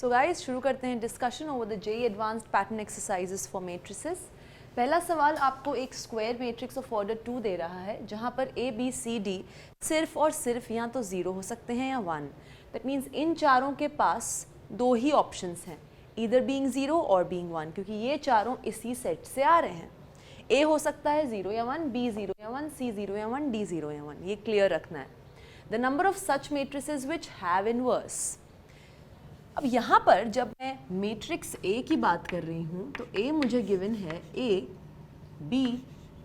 So guys शुरू करते हैं discussion over the JEE advanced pattern exercises for matrices. पहला सवाल आपको एक स्क्वायर मैट्रिक्स ऑफ ऑर्डर 2 दे रहा है जहां पर ए बी सी डी सिर्फ और सिर्फ या तो 0 हो सकते हैं या 1। दैट मीन्स इन चारों के पास दो ही ऑप्शंस हैं, ईदर बीइंग 0 और बीइंग 1, क्योंकि ये चारों इसी सेट से आ रहे हैं। ए हो सकता है 0 या 1, बी 0 या 1, सी 0 या 1, डी 0 या 1, ये क्लियर रखना है। The number of such matrices which have inverse. अब यहाँ पर जब मैं मैट्रिक्स ए की बात कर रही हूँ तो ए मुझे गिवन है ए बी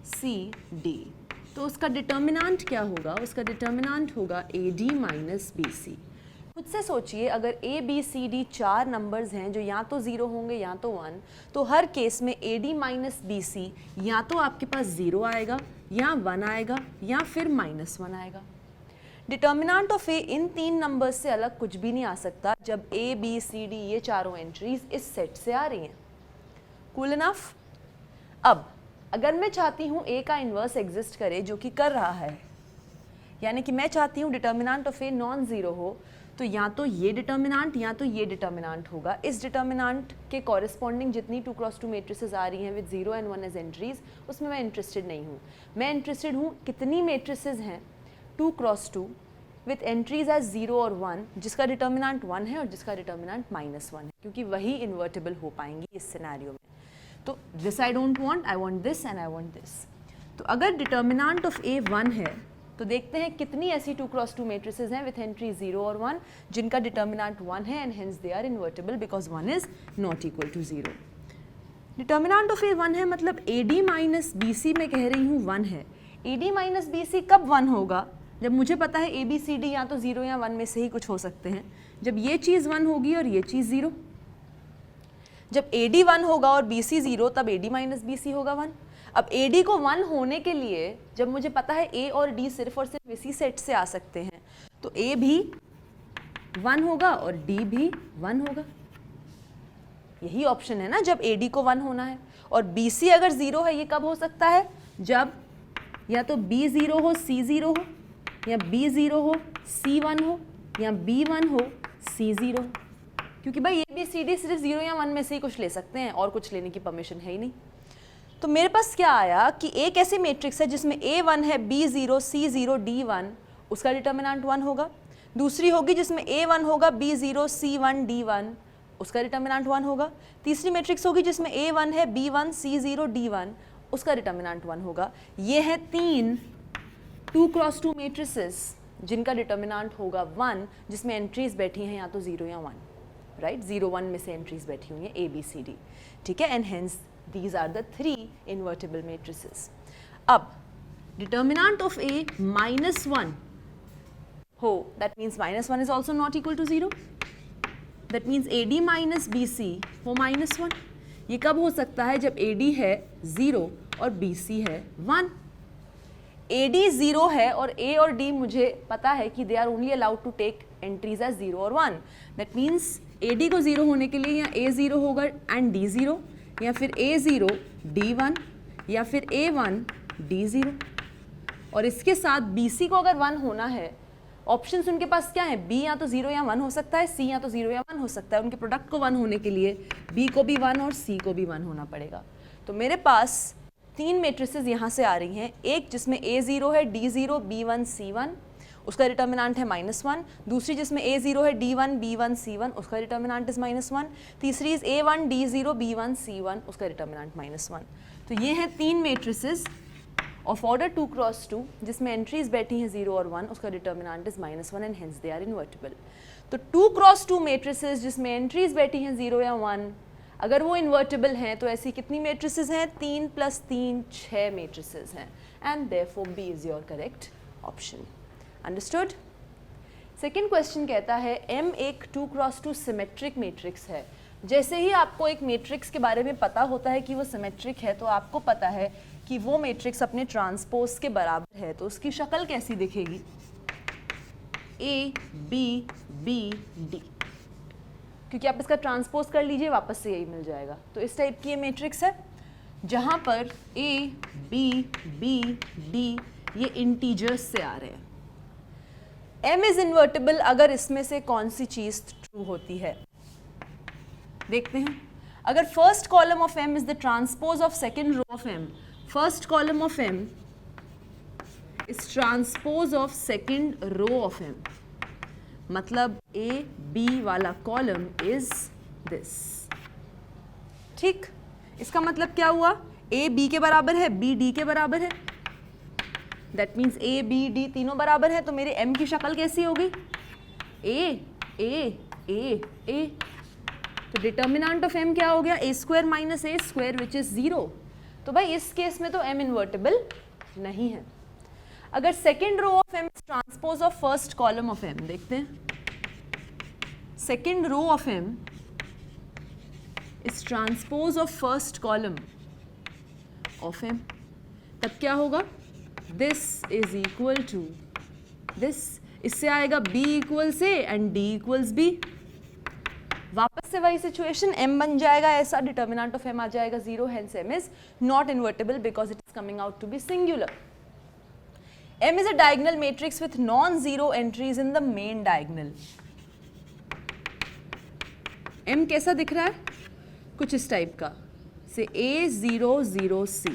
सी डी, तो उसका डिटर्मिनेंट क्या होगा? उसका डिटर्मिनेंट होगा A D minus B C. खुद से सोचिए, अगर ए बी सी डी चार नंबर्स हैं जो या तो 0 होंगे या तो 1, तो हर केस में A D minus B C या तो आपके पास 0 आएगा या 1 आएगा या फिर -1 आएगा। डिटर्मिनेंट ऑफ ए इन तीन नंबर्स से अलग कुछ भी नहीं आ सकता जब ए बी सी डी ये चारों एंट्रीज इस सेट से आ रही हैं। Cool enough. अब अगर मैं चाहती हूँ ए का इन्वर्स एग्जिस्ट करे, जो कि कर रहा है, यानी कि मैं चाहती हूँ determinant of a non zero हो, तो या तो ये डिटर्मिनेंट या तो ये डिटर्मिनेंट होगा। इस डिटर्मिनेंट के कॉरेस्पॉन्डिंग जितनी 2x2 मैट्रिसेस आ रही हैं विद 0 and 1 एज एंट्रीज, उसमें मैं इंटरेस्टेड नहीं हूँ। मैं इंटरेस्टेड हूँ कितनी मैट्रिसेस हैं 2x2 विथ एंट्रीज एज 0 और 1, जिसका डिटर्मिनेंट 1 है और जिसका डिटर्मिनेंट -1 है, क्योंकि वही इन्वर्टेबल हो पाएंगी इस सिनेरियो में। तो this I don't want, I want this and I want this. तो अगर डिटर्मिनेंट ऑफ ए 1 है तो देखते हैं कितनी ऐसी 2x2 मैट्रिसेस हैं विथ एंट्री 0 और 1 जिनका डिटर्मिनेंट 1 है and hence they are invertible because 1 is not equal to 0। Determinant of A 1 है, मतलब A D minus B C मैं कह रही हूँ 1 है। A D minus B C कब 1 होगा? जब मुझे पता है ए बी सी डी या तो 0 या 1 में से ही कुछ हो सकते हैं। जब ये चीज़ 1 होगी और ये चीज़ 0। जब ए डी 1 होगा और बी सी 0, तब A D minus B C होगा 1। अब ए डी को 1 होने के लिए जब मुझे पता है ए और डी सिर्फ और सिर्फ इसी सेट से आ सकते हैं, तो ए भी 1 होगा और डी भी 1 होगा। यही ऑप्शन है ना जब ए डी को 1 होना है। और बी सी अगर 0 है, ये कब हो सकता है? जब या तो बी 0 हो सी 0 हो, या बी 0 हो सी 1 हो, या बी 1 हो सी 0 हो, क्योंकि भाई ए बी सी डी सिर्फ 0 या 1 में से ही कुछ ले सकते हैं और कुछ लेने की परमिशन है ही नहीं। तो मेरे पास क्या आया कि एक ऐसी मैट्रिक्स है जिसमें ए 1 है, बी 0 सी 0 डी 1, उसका डिटर्मिनेंट 1 होगा। दूसरी होगी जिसमें ए 1 होगा, बी 0 सी 1 डी 1, उसका डिटर्मिनेंट 1 होगा। तीसरी मैट्रिक्स होगी जिसमें ए 1 है, बी 1 सी 0 डी 1, उसका डिटर्मिनेंट 1 होगा। ये है 3 2x2 मैट्रिसेस जिनका डिटर्मिनेंट होगा 1, जिसमें एंट्रीज बैठी हैं या तो 0 या 1, राइट? 0 1 में से एंट्रीज बैठी हुई हैं ए बी सी डी, ठीक है। And hence these are the 3 invertible matrices. अब determinant of A -1 हो, that means -1 is also not equal to 0. That means AD minus BC हो -1. ये कब हो सकता है? जब AD है 0 और BC है 1. AD 0 है और A और D मुझे पता है कि they are only allowed to take entries as 0 और 1. That means AD को 0 होने के लिए या A 0 होगा and D 0, या फिर A0 D1, या फिर A1 D0। और इसके साथ BC को अगर 1 होना है, ऑप्शंस उनके पास क्या है? B या तो 0 या 1 हो सकता है, C या तो 0 या 1 हो सकता है। उनके प्रोडक्ट को 1 होने के लिए B को भी 1 और C को भी 1 होना पड़ेगा। तो मेरे पास 3 मैट्रिसेस यहाँ से आ रही हैं। एक जिसमें A0 है, D0 B1 C1, उसका डिटर्मिनेंट है -1। दूसरी जिसमें A0 है, D1 B1 C1, उसका डिटर्मिनेंट इज -1। तीसरी is A1 D0 B1 C1, उसका डिटर्मिनेंट -1। तो ये हैं 3 मैट्रिसेस ऑफ ऑर्डर 2x2 जिसमें एंट्रीज बैठी हैं 0 और 1, उसका determinant is -1 and hence they are invertible. तो 2x2 मैट्रिसेस जिसमें एंट्रीज बैठी हैं 0 या 1, अगर वो इन्वर्टिबल हैं तो ऐसी कितनी मैट्रिसेस हैं? 3 + 3 6 मैट्रिसेस हैं। And therefore B is your correct option. Understood? Second question कहता है M एक 2x2 सिमेट्रिक मैट्रिक्स है। जैसे ही आपको एक मैट्रिक्स के बारे में पता होता है कि वो सिमेट्रिक है, तो आपको पता है कि वो मैट्रिक्स अपने ट्रांसपोज के बराबर है। तो उसकी शक्ल कैसी दिखेगी? A B B D, क्योंकि आप इसका ट्रांसपोज कर लीजिए, वापस से यही मिल जाएगा। तो इस टाइप की ये मैट्रिक्स है जहाँ पर A B B D ये इंटीजर्स से आ रहे हैं। M इज इन्वर्टिबल अगर इसमें से कौन सी चीज़ ट्रू होती है? देखते हैं, अगर first column of m is the transpose of second row of m, first column of m is transpose of second row of m, मतलब a b वाला कॉलम इज दिस। ठीक, इसका मतलब क्या हुआ, a b के बराबर है, b d के बराबर है, that means a b d तीनों बराबर है, तो मेरे m की शक्ल कैसी होगी, a। तो डिटर्मिनेंट ऑफ m क्या हो गया, a square minus a square which is 0। तो भाई इस केस में तो m इन्वर्टिबल नहीं है। अगर second row of m is transpose of first column of m, देखते हैं, second row of m is transpose of first column of m, तब क्या होगा, this is equal to this, इससे आएगा b equals a and d equals b, वापस से वही सिचुएशन, m बन जाएगा ऐसा, डिटर्मिनेंट ऑफ m आ जाएगा 0, hence m is not invertible because it is coming out to be singular. m is a diagonal matrix with non-zero entries in the main diagonal। m कैसा दिख रहा है, कुछ इस टाइप का, से a 0 0 c,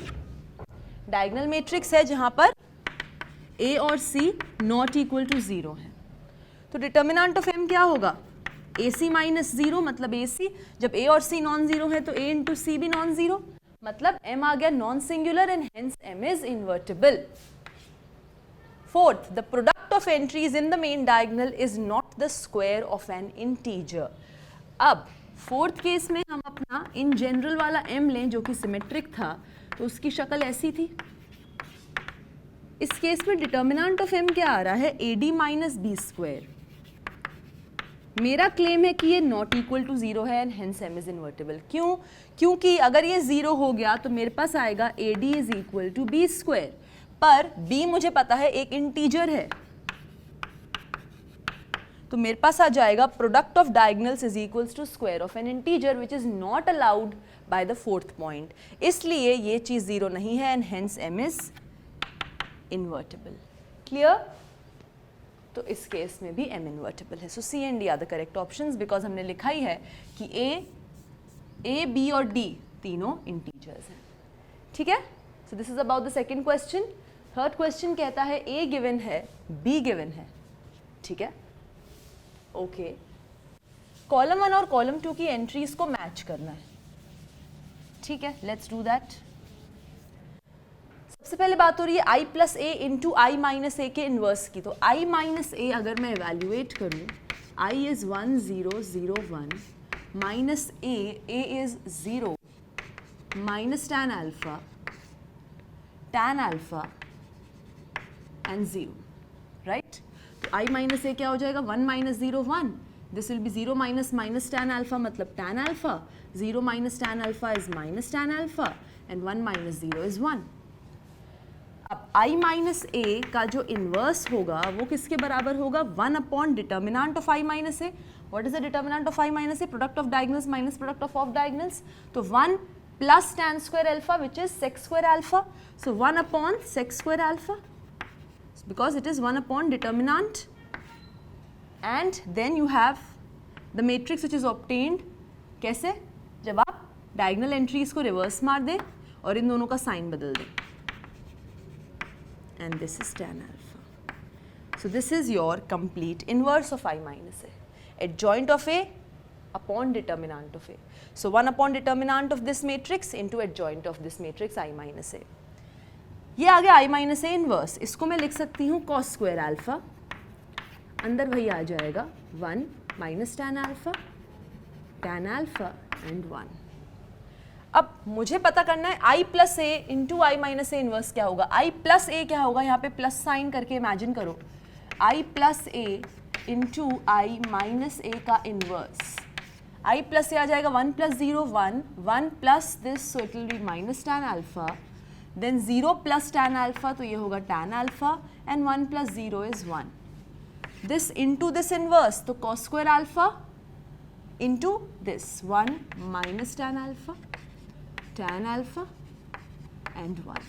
डायगोनल मैट्रिक्स है जहां पर a और c नॉट इक्वल टू 0 है। तो डिटर्मिनेंट ऑफ m क्या होगा, ac माइनस 0 मतलब ac, जब a और c नॉन जीरो है तो a इंटू c भी नॉन जीरो, मतलब m आ गया non singular and hence m is invertible. Fourth, the product of entries in the main diagonal is not the square of an integer। अब fourth case में हम अपना in general वाला m लें जो कि सिमेट्रिक था, तो उसकी शक्ल ऐसी थी। इस केस में डिटर्मिनेंट ऑफ m क्या आ रहा है, ad माइनस बी स्क्वायर। मेरा क्लेम है कि ये नॉट इक्वल टू 0 है and hence m is invertible. क्यों, क्योंकि अगर ये 0 हो गया तो मेरे पास आएगा ad is equal to B square, पर b मुझे पता है एक इंटीजर है, तो मेरे पास आ जाएगा product of diagonals is equals to square of an integer which is not allowed by the fourth point, इसलिए ये चीज 0 नहीं है and hence m is invertible. Clear, तो इस केस में भी m इन्वर्टिबल है। So c and d are the correct options because हमने लिखा ही है कि a b और d तीनों इंटीजर्स हैं। ठीक है, so this is about the second question. Third question कहता है a गिवन है, b गिवन है। ठीक है, ओके, कॉलम 1 और कॉलम 2 की एंट्रीज को मैच करना है। ठीक है, लेट्स डू दैट। सबसे पहले बात हो रही है i plus A into I minus A के इनवर्स की। तो i माइनस ए अगर मैं एवेल्युएट करूं, i is 1 0 0 1 minus a is 0 minus tan alpha and 0, right. तो i माइनस ए क्या हो जाएगा, 1 minus 0 1, this will be 0 minus minus tan alpha मतलब tan alpha, 0 minus tan alpha is minus tan alpha and 1 minus 0 is 1। अब i minus A का जो inverse होगा वो किसके बराबर होगा, 1 upon determinant of i minus A. What is the determinant of i minus A, product of diagonals minus product of diagonals. तो 1 plus tan square alpha which is sec square alpha, so 1 upon sec square alpha because it is 1 upon determinant, and then you have the matrix which is obtained कैसे, जब आप diagonal entries को reverse मार दें और इन दोनों का sign बदल दें, and this is tan alpha. So this is your complete inverse of I minus a, adjoint of a upon determinant of a. So 1 upon determinant of this matrix into adjoint of this matrix I minus a. ये आ गया I minus a inverse, इसको मैं लिख सकती हूँ cos square alpha, अंदर वही आ जाएगा 1 minus tan alpha and 1। अब मुझे पता करना है i plus A into I minus A inverse क्या होगा। i प्लस ए क्या होगा, यहाँ पे प्लस साइन करके इमेजिन करो, i plus A into I minus A का इनवर्स। i प्लस ए आ जाएगा 1 plus 0 1, 1 plus this so it will be minus tan alpha, then 0 plus tan alpha तो ये होगा tan alpha and 1 plus 0 is 1। This into this inverse तो cos square alpha into this 1 minus tan alpha and 1,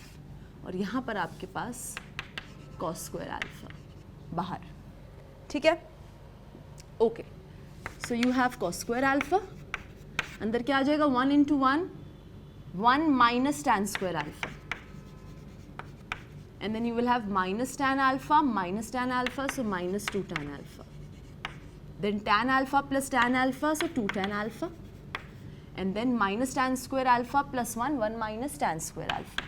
और यहाँ पर आपके पास cos square alpha बाहर। ठीक है, okay, so you have cos square alpha, अंदर क्या आ जाएगा 1 into 1 1 minus tan square alpha, and then you will have minus tan alpha, so minus 2 tan alpha, then tan alpha plus tan alpha, so 2 tan alpha, and then minus tan square alpha plus 1 minus tan square alpha.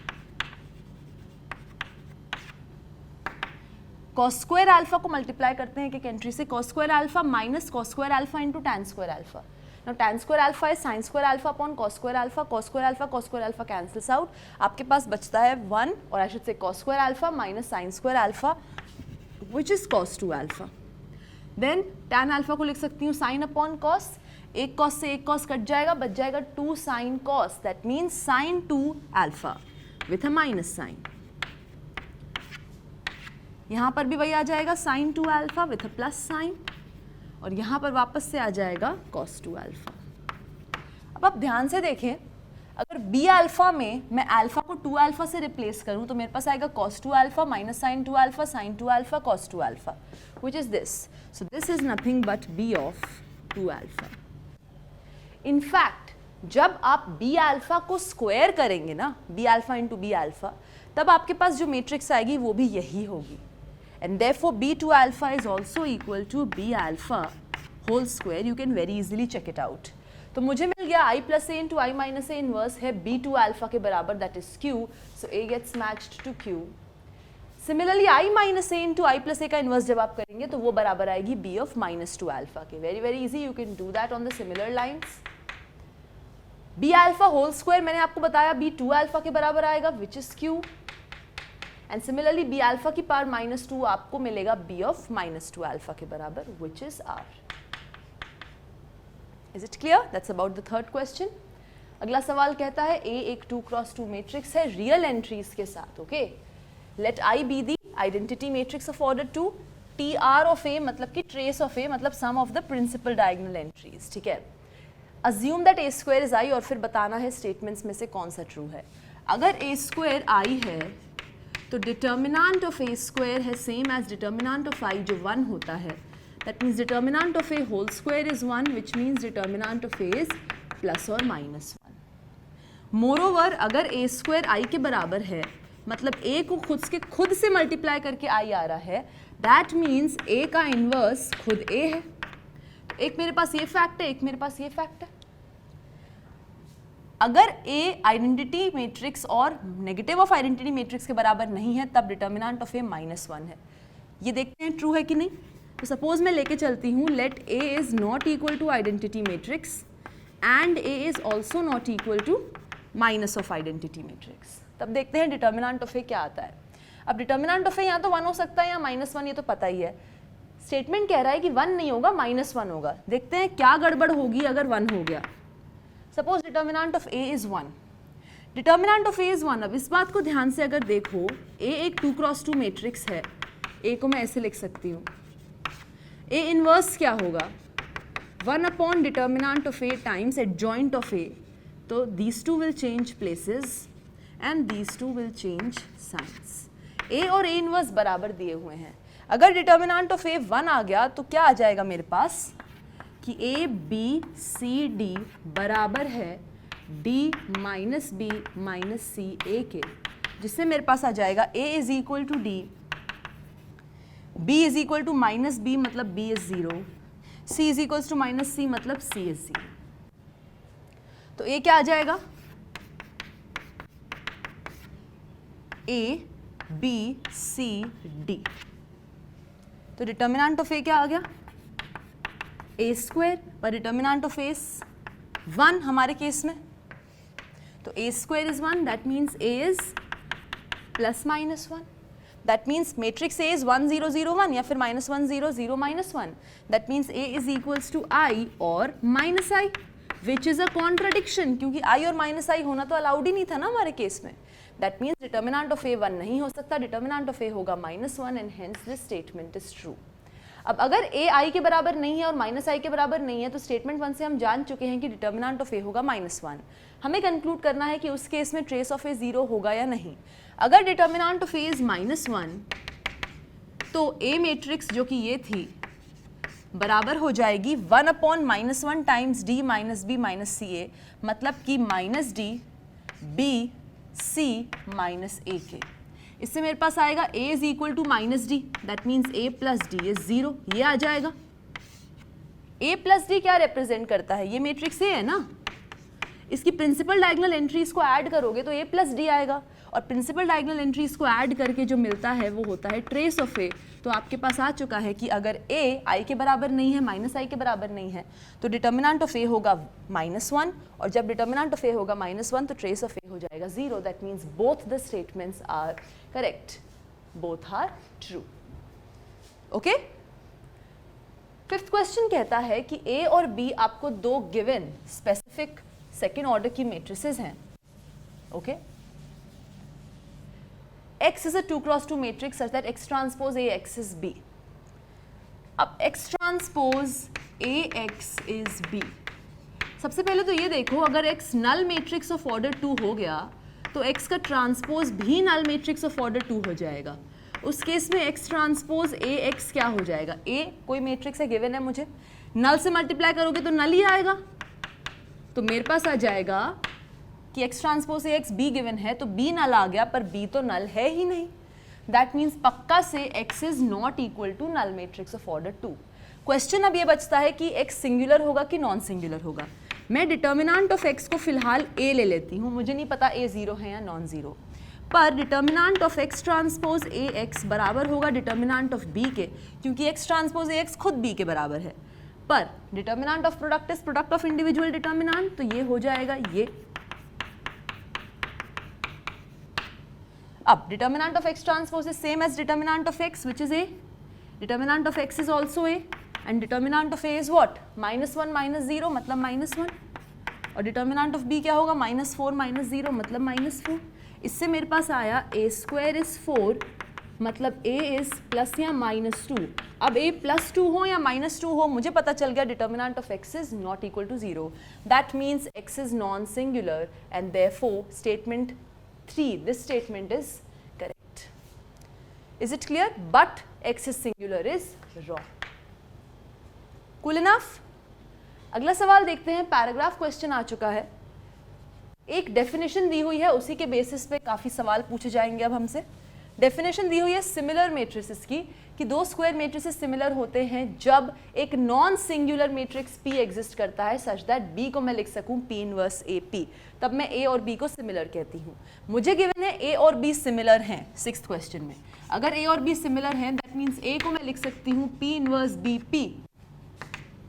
cos square alpha को multiply करते हैं एक entry से, cos square alpha minus cos square alpha into tan square alpha. Now tan square alpha is sin square alpha upon cos square alpha, cos square alpha cancels out. आपके पास बचता है 1 और I should say cos square alpha minus sin square alpha which is cos 2 alpha. Then tan alpha को लिख सकती हूँ sin upon cos, एक cos से एक cos कट जाएगा, बच जाएगा 2 sin cos, that means sin 2 alpha with a minus sign. यहाँ पर भी वही आ जाएगा sin 2 alpha with a plus sign, और यहाँ पर वापस से आ जाएगा cos 2 alpha. अब आप ध्यान से देखें, अगर b alpha में मैं alpha को 2 alpha से रिप्लेस करूँ तो मेरे पास आएगा cos 2 alpha minus sin 2 alpha, sin 2 alpha, cos 2 alpha, which is this. So this is nothing but b of 2 alpha. In fact, जब आप b alpha को स्क्वायर करेंगे ना, b alpha into b alpha, तब आपके पास जो मैट्रिक्स आएगी वो भी यही होगी. And therefore b2 alpha is also equal to b alpha whole square. You can very easily check it out. तो मुझे मिल गया i plus a into i minus a inverse है b2 alpha के बराबर, that is q. So a gets matched to q. Similarly i minus a into i plus a का inverse जब आप करेंगे तो वो बराबर आएगी b of minus 2 alpha के. Very very easy. You can do that on the similar lines. b alpha whole square मैंने आपको बताया b2 alpha के बराबर आएगा which is q. And similarly b alpha की पावर minus 2 आपको मिलेगा b of minus 2 alpha के बराबर which is r. Is it clear? That's about the third question. अगला सवाल कहता है A एक 2 cross 2 matrix है रियल एंट्रीज के साथ. Okay? Let I be the identity matrix of order 2. TR of A मतलब कि trace of A मतलब sum of the principal diagonal entries. ठीक है? Assume that A square is I और फिर बताना है statements में से कौन सा true है. अगर A square I है तो डिटर्मिनेंट ऑफ ए स्क्वायर है same as determinant of I जो 1 होता है. That means determinant of A whole square is 1 which means determinant of A is plus और माइनस 1. मोरोवर अगर ए स्क्वायर आई के बराबर है मतलब ए को खुद से मल्टीप्लाई करके आई आ रहा है, दैट मीन्स ए का इन्वर्स खुद ए है. एक मेरे पास ये फैक्ट है, एक मेरे पास ये फैक्ट है. अगर A आइडेंटिटी मैट्रिक्स और नेगेटिव ऑफ आइडेंटिटी मैट्रिक्स के बराबर नहीं है तब डिटर्मिनेंट ऑफ A माइनस 1 है. ये देखते हैं ट्रू है कि नहीं. तो सपोज मैं लेके चलती हूँ let A is not equal to identity matrix and A is also not equal to minus of identity matrix. तब देखते हैं डिटर्मिनेंट ऑफ A क्या आता है. अब डिटर्मिनेंट ऑफ A या तो 1 हो सकता है या माइनस 1, ये तो पता ही है. स्टेटमेंट कह रहा है कि 1 नहीं होगा माइनस 1 होगा. देखते हैं क्या गड़बड़ होगी अगर 1 हो गया. Suppose determinant of A is 1. Determinant of A is 1. अब इस बात को ध्यान से अगर देखो, A एक 2 क्रॉस 2 मैट्रिक्स है. A को मैं ऐसे लिख सकती हूँ. A इनवर्स क्या होगा 1 upon determinant of A times adjoint of A. तो these two will change places and these two will change science. A और A इनवर्स बराबर दिए हुए हैं. अगर डिटर्मिनेंट ऑफ A 1 आ गया तो क्या आ जाएगा मेरे पास कि A B C D बराबर है D minus B minus C A के, जिससे मेरे पास आ जाएगा A is equal to D, B is equal to minus B मतलब B is 0, C is equal to minus C मतलब C इज 0. तो A क्या आ जाएगा A B C D. तो डिटर्मिनेंट ऑफ A क्या आ गया A स्क्वायर, पर डिटर्मिनेंट ऑफ A 1 हमारे केस में. तो A square is 1, that means A is plus minus 1. That means matrix A is 1 0 0 1 या फिर minus 1 0 0 minus 1. That means A is equals to I और minus I, which is a contradiction क्योंकि I और minus I होना तो allowed ही नहीं था ना हमारे केस में. That means determinant of A 1 नहीं हो सकता, डिटर्मिनेंट ऑफ A होगा minus 1 and hence this statement is true. अब अगर A I के बराबर नहीं है और माइनस I के बराबर नहीं है तो स्टेटमेंट 1 से हम जान चुके हैं कि डिटर्मिनेंट ऑफ A होगा माइनस 1. हमें कंक्लूड करना है कि उस केस में ट्रेस ऑफ A 0 होगा या नहीं. अगर determinant of A is minus 1 तो A मैट्रिक्स जो कि ये थी बराबर हो जाएगी 1/-1 times D minus B minus C A, मतलब कि minus D B C minus A के। इससे मेरे पास आएगा a is equal to minus D, that means a plus D is 0, ये आ जाएगा। a प्लस डी क्या रिप्रेजेंट करता है, ये मैट्रिक्स A है ना, इसकी प्रिंसिपल डायगोनल एंट्रीज को ऐड करोगे तो a प्लस डी आएगा, और प्रिंसिपल डायगोनल एंट्रीज को ऐड करके जो मिलता है वो होता है ट्रेस ऑफ a। तो आपके पास आ चुका है कि अगर a i के बराबर नहीं है, माइनस i के बराबर नहीं है, तो डिटर्मिनेंट ऑफ a होगा -1, और जब डिटर्मिनेंट ऑफ a होगा -1 तो ट्रेस ऑफ a हो जाएगा 0। That means both the statements are correct, both are true. Okay, fifth question कहता है कि a और b आपको दो गिवन स्पेसिफिक सेकेंड ऑर्डर की मैट्रिसेस हैं। Okay, X is a 2x2 matrix such that X transpose AX is B. अब X transpose AX is B. सबसे पहले तो ये देखो, अगर X null matrix of order 2 हो गया तो X का ट्रांसपोज भी नल मैट्रिक्स ऑफ ऑर्डर 2 हो जाएगा। उस केस में X ट्रांसपोज AX क्या हो जाएगा, A कोई मैट्रिक्स है गिवन है मुझे, नल से मल्टीप्लाई करोगे तो नल ही आएगा, तो मेरे पास आ जाएगा कि X transpose AX B given है तो B नल आ गया, पर B तो नल है ही नहीं। दैट मीन्स पक्का से X is not equal to null matrix of order 2। Question अब ये बचता है कि X सिंगुलर होगा कि नॉन सिंगुलर होगा। मैं डिटर्मिनेंट ऑफ X को फिलहाल A ले लेती हूँ, मुझे नहीं पता A 0 है या नॉन ज़ीरो, पर determinant of X transpose AX बराबर होगा डिटर्मिनेंट ऑफ B के, क्योंकि X ट्रांसपोज AX खुद B के बराबर है। पर determinant of product is product of individual determinant, तो ये हो जाएगा ये। अब determinant of X transpose is same as determinant of X which is A, determinant of X is also A, and determinant of A is what, -1 -0 मतलब -1, और determinant of B क्या होगा, -4 -0 मतलब -4। इससे मेरे पास आया A² इज 4, मतलब A इज प्लस या -2। अब A +2 हो या -2 हो, मुझे पता चल गया determinant of X is not equal to 0। That means X is non singular and therefore statement 3, this statement is correct. Is it clear? But X is singular is wrong. Cool enough? अगला सवाल देखते हैं, paragraph question आ चुका है, एक definition दी हुई है, उसी के बेसिस पे काफ़ी सवाल पूछे जाएंगे अब हमसे। डेफिनेशन दी हुई है सिमिलर मैट्रिसेस की, कि दो स्क्वायर मैट्रिसेस सिमिलर होते हैं जब एक non singular matrix P exist करता है सच दैट B को मैं लिख सकूं P इनवर्स AP, तब मैं A और B को सिमिलर कहती हूँ। मुझे गिवन है A और B सिमिलर हैं, 6th क्वेश्चन में। अगर A और B सिमिलर हैं दैट मीन्स A को मैं लिख सकती हूँ P inverse BP,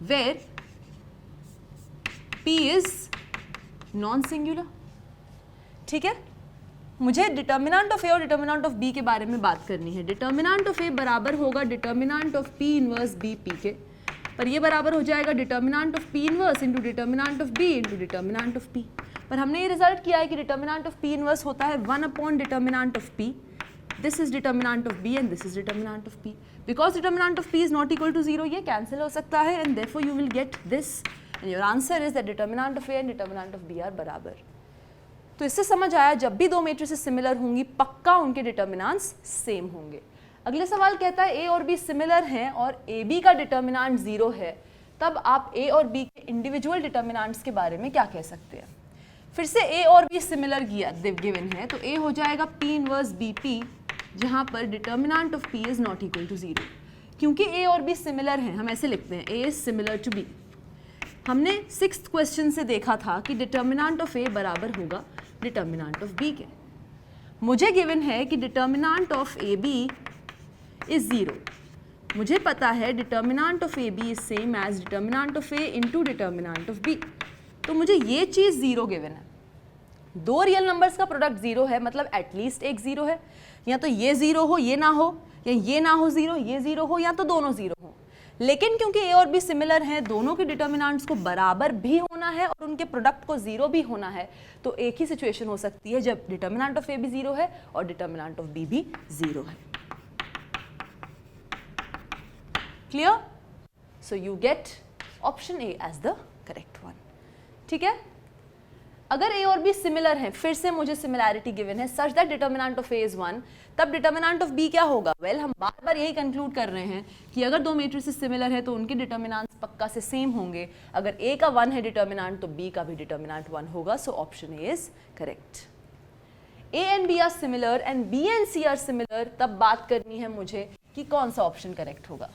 where P is non singular. ठीक है, मुझे डिटर्मिनेंट ऑफ A और डिटर्मिनेंट ऑफ B के बारे में बात करनी है। डिटर्मिनेंट ऑफ A बराबर होगा determinant of P inverse BP के, पर ये बराबर हो जाएगा determinant of P inverse into determinant of B into determinant of P। पर हमने ये रिजल्ट किया है कि डिटर्मिनेंट ऑफ P इनवर्स होता है 1 determinant of P, this is determinant of B and this is determinant of P। Because determinant of P is not equal to 0, ये cancel हो सकता है and therefore you will get this and your answer is that determinant of A and determinant of B are बराबर। तो इससे समझ आया जब भी दो मैट्रिसेस सिमिलर होंगी पक्का उनके डिटर्मिनेंट्स सेम होंगे। अगले सवाल कहता है A और B सिमिलर हैं और AB का डिटर्मिनेंट 0 है, तब आप A और B के इंडिविजुअल डिटर्मिनेंट्स के बारे में क्या कह सकते हैं। फिर से A और B सिमिलर गिवन है तो A हो जाएगा P इनवर्स BP, जहाँ पर determinant of P is not equal to 0। क्योंकि A और B सिमिलर हैं हम ऐसे लिखते हैं A is similar to B। हमने 6th क्वेश्चन से देखा था कि डिटर्मिनेंट ऑफ A बराबर होगा डिटर्मिनेंट ऑफ B के। मुझे गिवन है कि डिटर्मिनेंट ऑफ AB इज 0। मुझे पता है determinant of AB is same as determinant of A into determinant of B, तो मुझे ये चीज़ 0 गिवन है। दो रियल नंबर्स का प्रोडक्ट 0 है मतलब एटलीस्ट एक 0 है, या तो ये 0 हो ये ना हो, या ये ना हो 0 ये 0 हो, या तो दोनों 0 हो। लेकिन क्योंकि A और B सिमिलर हैं, दोनों के डिटर्मिनेंट्स को बराबर भी होना है और उनके प्रोडक्ट को 0 भी होना है, तो एक ही सिचुएशन हो सकती है जब डिटर्मिनेंट ऑफ A भी 0 है और डिटर्मिनेंट ऑफ B भी 0 है। Clear? So you get option A as the correct one. ठीक है, अगर ए और बी सिमिलर हैं, फिर से मुझे सिमिलैरिटी गिवन है such that determinant of A is 1, तब डिटर्मिनेंट ऑफ बी क्या होगा? वेल हम बार बार यही कंक्लूड कर रहे हैं कि अगर दो मैट्रिसेस सिमिलर है तो उनके डिटर्मिनेंट्स पक्का से सेम होंगे। अगर ए का 1 है डिटर्मिनेंट तो बी का भी डिटर्मिनेंट 1 होगा, so option A is correct. A and B are similar and B and C are similar, तब बात करनी है मुझे कि कौन सा ऑप्शन करेक्ट होगा।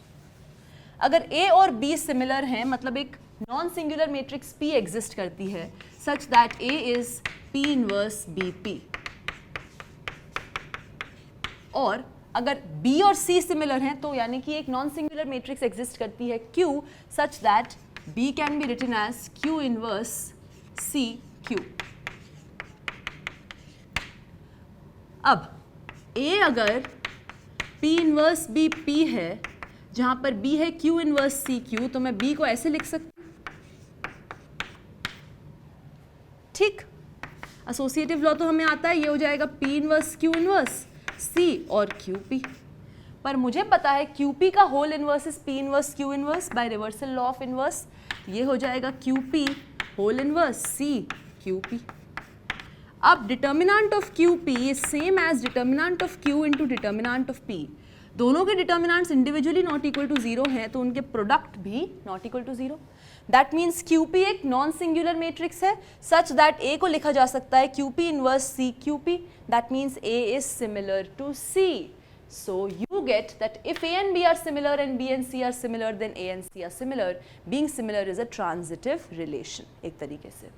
अगर ए और बी सिमिलर हैं, मतलब एक non singular matrix P exist करती है such that A is P inverse BP, और अगर B और C सिमिलर हैं तो यानी कि एक नॉन सिंगुलर मैट्रिक्स एग्जिस्ट करती है Q such that B can be written as Q inverse CQ। अब A अगर P इनवर्स BP है जहां पर B है Q इनवर्स CQ, तो मैं B को ऐसे लिख सकती हूँ, ठीक। एसोसिएटिव लॉ तो हमें आता है, ये हो जाएगा P inverse Q inverse C और QP, पर मुझे पता है QP का whole inverse is P inverse Q inverse by reversal law of inverse, ये हो जाएगा QP whole inverse C QP। अब determinant of QP is same as determinant of Q into determinant of P। दोनों के determinants individually not equal to 0 हैं, तो उनके product भी not equal to 0। That means QP एक नॉन सिंगुलर मैट्रिक्स है such that A को लिखा जा सकता है QP inverse CQP। That means A is similar to C. So you get that if A and B are similar and B and C are similar, then A and C are similar. Being similar is a transitive relation एक तरीके से।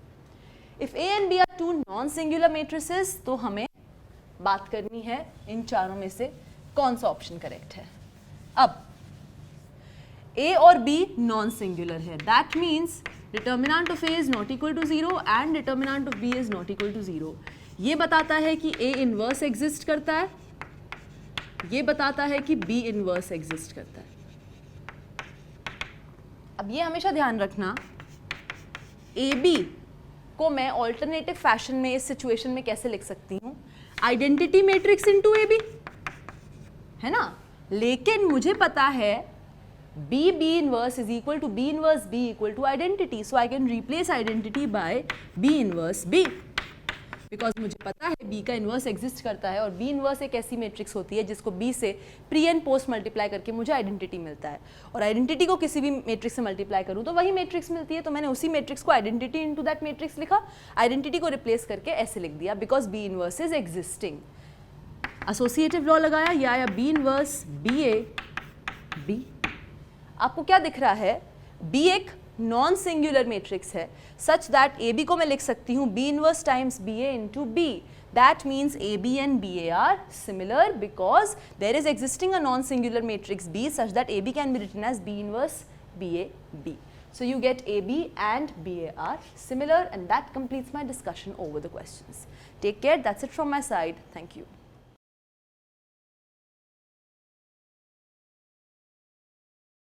If A and B are two non-singular matrices, तो हमें बात करनी है इन चारों में से कौन सा ऑप्शन करेक्ट है। अब A और B नॉन सिंगुलर है, that means determinant of A is not equal to 0 and determinant of B is not equal to 0। ये बताता है कि A इनवर्स एग्जिस्ट करता है, ये बताता है कि B इनवर्स एग्जिस्ट करता है। अब ये हमेशा ध्यान रखना, AB को मैं ऑल्टरनेटिव फैशन में इस सिचुएशन में कैसे लिख सकती हूँ? आइडेंटिटी मैट्रिक्स इनटू AB, है ना। लेकिन मुझे पता है B inverse is equal to B inverse B equal to identity, so I can replace identity by B inverse B, because मुझे पता है B का इनवर्स एग्जिस्ट करता है, और B इनवर्स एक ऐसी मैट्रिक्स होती है जिसको B से प्री एंड पोस्ट मल्टीप्लाई करके मुझे आइडेंटिटी मिलता है, और आइडेंटिटी को किसी भी मैट्रिक्स से मल्टीप्लाई करूँ तो वही मैट्रिक्स मिलती है। तो मैंने उसी मैट्रिक्स को आइडेंटिटी इनटू दैट मैट्रिक्स लिखा, आइडेंटिटी को रिप्लेस करके ऐसे लिख दिया because B inverse is existing. Associative law लगाया, ये आया B इनवर्स BA B। आपको क्या दिख रहा है? B एक नॉन सिंगुलर मैट्रिक्स है सच दैट AB को मैं लिख सकती हूँ B inverse times BA into B। That means AB and BA are similar because there is existing a non singular matrix B such that AB can be written as B inverse BA B. So you get AB and BA are similar, and that completes my discussion over the questions. Take care. That's it from my side. Thank you.